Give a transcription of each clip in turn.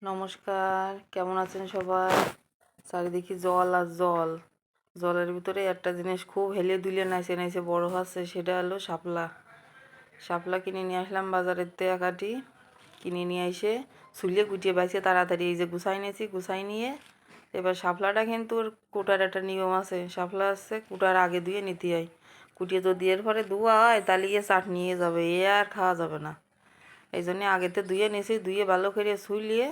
নমস্কার, কেমন আছেন সবাই? চারিদিকে জল আর জল। জলের ভিতরে একটা জিনিস খুব হেলে দুলে নাইছে নাইছে বড় হচ্ছে, সেটা হলো শাপলা। শাপলা কিনে নিয়ে আসলাম বাজারের থেকে কাটি। কিনে নিয়ে এসে ছুলিয়ে গুটিয়ে বাইছে তাড়াতাড়ি এই যে গুছাই নিয়েছি। গুছাই নিয়ে এবার শাপলাটা কিন্তু ওর কুটার একটা নিয়ম আছে। শাপলা আছে কুটার আগে ধুয়ে নিতে হয়। কুটিয়ে যদি এর পরে ধোয়া হয় তাহলে ইয়ে চাটনি নিয়ে যাবে, এ আর খাওয়া যাবে না। এই জন্যে আগেতে ধুয়ে নিয়েছি। ধুয়ে ভালো করে ছুলিয়ে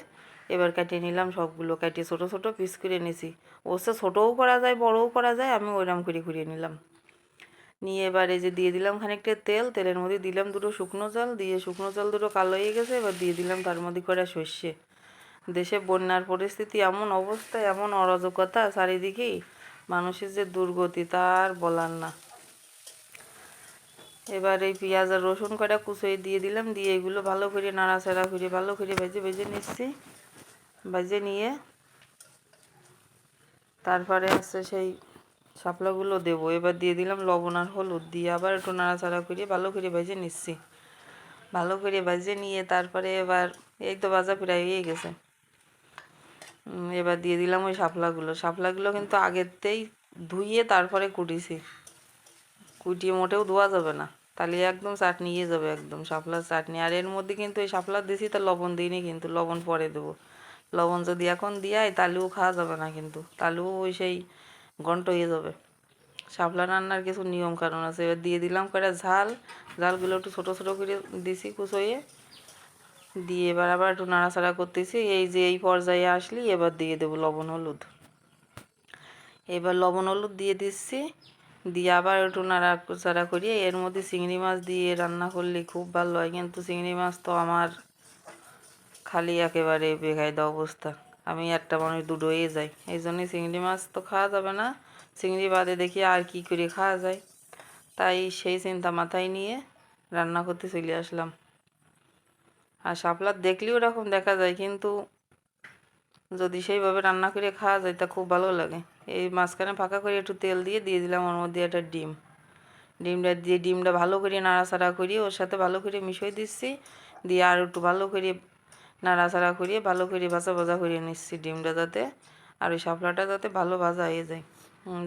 এবার কাটিয়ে নিলাম সবগুলো। কাটিয়ে ছোটো ছোটো পিস করে নিয়েছি। ওসে ছোটোও করা যায় বড়ও করা যায়, আমি ওইরকম করে ঘুরিয়ে নিলাম। নিয়ে এবার এই যে দিয়ে দিলাম খানিকটা তেল। তেলের মধ্যে দিলাম দুটো শুকনো জল। দিয়ে শুকনো জল দুটো কালো হয়ে গেছে। এবার দিয়ে দিলাম তার মধ্যে কটা সর্ষে। দেশে বন্যার পরিস্থিতি, এমন অবস্থা, এমন অরাজকতা চারিদিকেই, মানুষের যে দুর্গতি তার বলার না। এবার এই পেঁয়াজ আর রসুন কটা কুচিয়ে দিয়ে দিলাম। দিয়ে এগুলো ভালো করে নাড়াচাড়া করে ভালো করে ভেজে ভেজে নিচ্ছি। ভেজে নিয়ে তারপরে হচ্ছে সেই শাপলাগুলো দেবো। এবার দিয়ে দিলাম লবণ আর হলুদ। দিয়ে আবার একটু নাড়াচাড়া করে ভালো করে ভেজে নিচ্ছি। ভালো করে ভেজে নিয়ে তারপরে এবার এই তো ভাজা প্রায় হয়ে গেছে। এবার দিয়ে দিলাম ওই শাপলাগুলো। শাপলাগুলো কিন্তু আগেরতেই ধুইয়ে তারপরে কুটিছি। কুটিয়ে মোটেও ধোয়া যাবে না, তাহলে একদম চাটনি ইয়ে যাবে, একদম শাপলার চাটনি। আর এর মধ্যে কিন্তু এই শাপলা দিয়েছি, তা লবণ দিইনি, কিন্তু লবণ পরে দেবো। লবণ যদি এখন দিয়াই তাহলেও খাওয়া যাবে না, কিন্তু তাহলেও ওই সেই গন্ট হয়ে যাবে। শাপলা রান্নার কিছু নিয়ম কারণ আছে। এবার দিয়ে দিলাম কয়টা ঝাল। ঝালগুলো একটু ছোটো ছোটো করে দিছি কুচোয়ে। দিয়ে এবার আবার একটু নাড়াচাড়া করতেছি। এই যে এই পর্যায়ে আসলি এবার দিয়ে দেবো লবণ হলুদ। এবার লবণ হলুদ দিয়ে দিচ্ছি। দিয়ে আবার একটু নাড়াচাড়া করিয়ে এর মধ্যে চিংড়ি মাছ দিয়ে রান্না করলে খুব ভালো হয়, কিন্তু চিংড়ি মাছ তো আমার খালি একেবারে বেকায়দা অবস্থা। আমি একটা মানুষ দুটো হয়ে যাই, এই জন্যে চিংড়ি মাছ তো খাওয়া যাবে না। চিংড়ি বাদে দেখি আর কি করে খাওয়া যায়, তাই সেই চিন্তা মাথায় নিয়ে রান্না করতে চলে আসলাম। আর শাপলা দেখলেও ওরকম দেখা যায়, কিন্তু যদি সেইভাবে রান্না করে খাওয়া যায় তা খুব ভালো লাগে। এই মাঝখানে ফাঁকা করে একটু তেল দিয়ে দিয়ে দিলাম ওর মধ্যে একটা ডিম। ডিমটা দিয়ে ডিমটা ভালো করে নাড়াচাড়া করিয়ে ওর সাথে ভালো করে মিশিয়ে দিচ্ছি। দিয়ে আর একটু ভালো করে নাড়াচাড়া করিয়ে ভালো করে ভাজা ভাজা করে নিচ্ছি ডিমটা, যাতে আর ওই শাপলাটা যাতে ভালো ভাজা হয়ে যায়।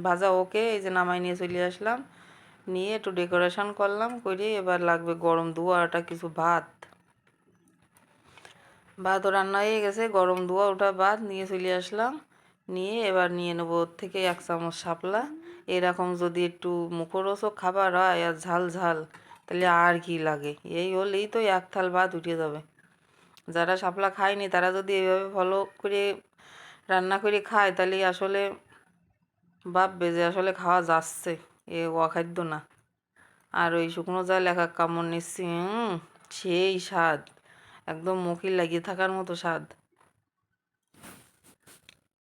ভাজা ওকে, এই যে নামাই নিয়ে চলে আসলাম। নিয়ে একটু ডেকোরেশন করলাম, করে এবার লাগবে গরম ধোয়াটা কিছু ভাত। ভাতও রান্না হয়ে গেছে, গরম ধোয়া ওটা ভাত নিয়ে চলে আসলাম। নিয়ে এবার নিয়ে নেবো ওর থেকে 1 চামচ শাপলা। এরকম যদি একটু মুখরোচক খাবার হয় আর ঝাল ঝাল, তাহলে আর কি লাগে। এই হলেই তো 1 থাল ভাত উঠে যাবে। যারা শাপলা খায়নি তারা যদি এইভাবে ফলো করে রান্না করে খায়, তাহলে আসলে ভাববে যে আসলে খাওয়া যাচ্ছে, এ অখাদ্য না। আর ওই শুকনো জাল এক কামড় নিচ্ছি, সেই স্বাদ, একদম মুখে লাগিয়ে থাকার মতো স্বাদ।